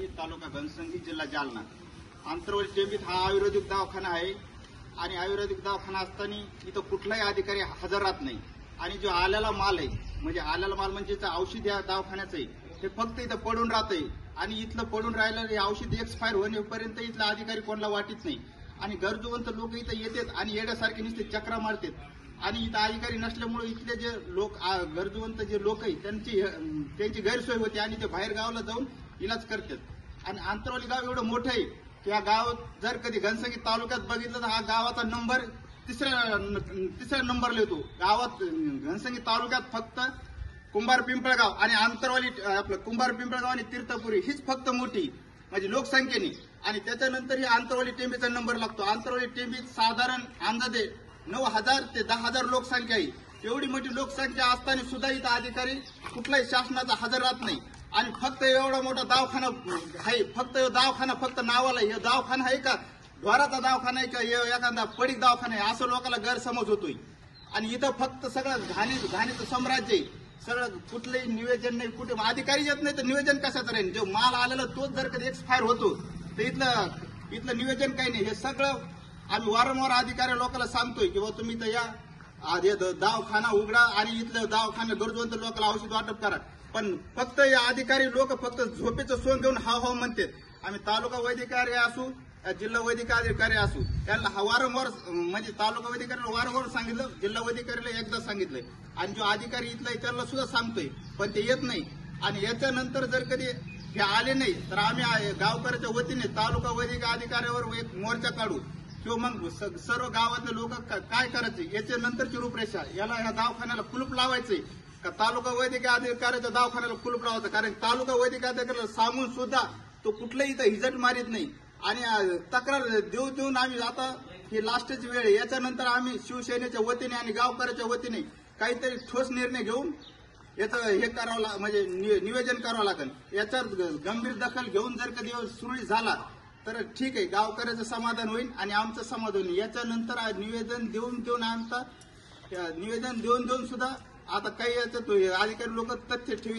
टेंबी तालुका घनसंगी जिल्हा जालना। आंतरवली टेंबीत हा आयुर्वेदिक दवाखाना आहे आणि आयुर्वेदिक दवाखाना असताना इथं कुठलाही अधिकारी हजर राहत नाही आणि जो आलेला माल आहे म्हणजे आलेला माल म्हणजे औषध या दवाखान्याचं आहे ते फक्त इथं पडून राहतंय आणि इथलं पडून राहिलं हे औषध एक्सपायर होण्यापर्यंत इथला अधिकारी कोणाला वाटत नाही आणि गरजूवंत लोक इथं येतात आणि येण्यासारखे नुसते चक्रा मारतात आणि इथं अधिकारी नसल्यामुळे इथले जे लोक गरजूवंत जे लोक आहेत त्यांची गैरसोय होते आणि ते बाहेर गावाला जाऊन इलाज करतात आणि आंतरवली गाव एवढं मोठं आहे की या गावात जर कधी घनसंगी तालुक्यात बघितलं तर हा गावाचा नंबर तिसऱ्या नंबरला येतो। गावात घनसंगी तालुक्यात फक्त कुंभार पिंपळगाव आणि आंतरवली आपलं कुंभार पिंपळगाव आणि तीर्थपुरी हीच फक्त मोठी म्हणजे लोकसंख्येने आणि त्याच्यानंतर ही आंतरवली टेंबीचा नंबर लागतो। आंतरवली टेंबीत साधारण अंदाजे 9,000 ते 10,000 लोकसंख्या आहे। एवढी मोठी लोकसंख्या असताना सुद्धा इथं अधिकारी कुठलाही शासनाचा हजर राहत नाही आणि फक्त एवढा मोठा दवाखाना आहे फक्त नावाला हे दवाखाना आहे का द्वाराचा दवाखाना आहे का एखादा पडीक दवाखाना आहे असं लोकांना गैरसमज होतोय आणि इथं फक्त सगळं घाणीचं साम्राज्य आहे। सगळं कुठलंही नियोजन नाही कुठे अधिकारी येत नाही तर नियोजन कशाचं राहील जो माल आलेला तोच जर कधी एक्सपायर होतो तर इथलं नियोजन काही नाही। हे सगळं आम्ही वारंवार अधिकारी लोकांना सांगतोय की बाबा तुम्ही तर या दवाखाना उघडा आणि इथलं दवाखाना गरजवंत लोकांना औषध वाटप करा पण फक्त या अधिकारी लोक फक्त झोपेचं सोंग घेऊन हाव म्हणतात। आम्ही तालुका वैद्यकीय असू जिल्हा वैद्यकीय अधिकारी असू त्यांना वारंवार म्हणजे तालुका वैद्यकीय वारंवार सांगितलं जिल्हा वैद्यकीयला एकदा सांगितलंय आणि जो अधिकारी इथला त्याला सुद्धा सांगतोय पण ते येत नाही आणि याच्यानंतर जर कधी हे आले नाही तर आम्ही गावकऱ्याच्या वतीने तालुका वैद्यकीय अधिकाऱ्यावर एक मोर्चा काढू किंवा मग सर्व गावातले लोक काय करायचे याच्या नंतरची रूपरेषा याला ह्या दवाखान्याला कुलूप लावायचंय का तालुका वैद्यकीय अधिकाऱ्याच्या दवाखान्याला कुलूप लावायचं कारण तालुका वैद्यकीय अधिकाऱ्याला सांगून सुद्धा तो कुठलंही इथं हिजट मारित नाही आणि तक्रार देऊन आम्ही आता ही लास्टची वेळ आहे। याच्यानंतर आम्ही शिवसेनेच्या वतीने आणि गावकऱ्याच्या वतीने काहीतरी ठोस निर्णय घेऊन याचं हे करावं म्हणजे नियोजन करावं लागेल। याच्यात गंभीर दखल घेऊन जर कधी सुरळीत झाला तर ठीक आहे गावकऱ्याचं समाधान होईल आणि आमचं समाधान होईल। याच्यानंतर निवेदन देऊन सुद्धा आता काही याच्यात अधिकारी लोक तथ्य ठेवी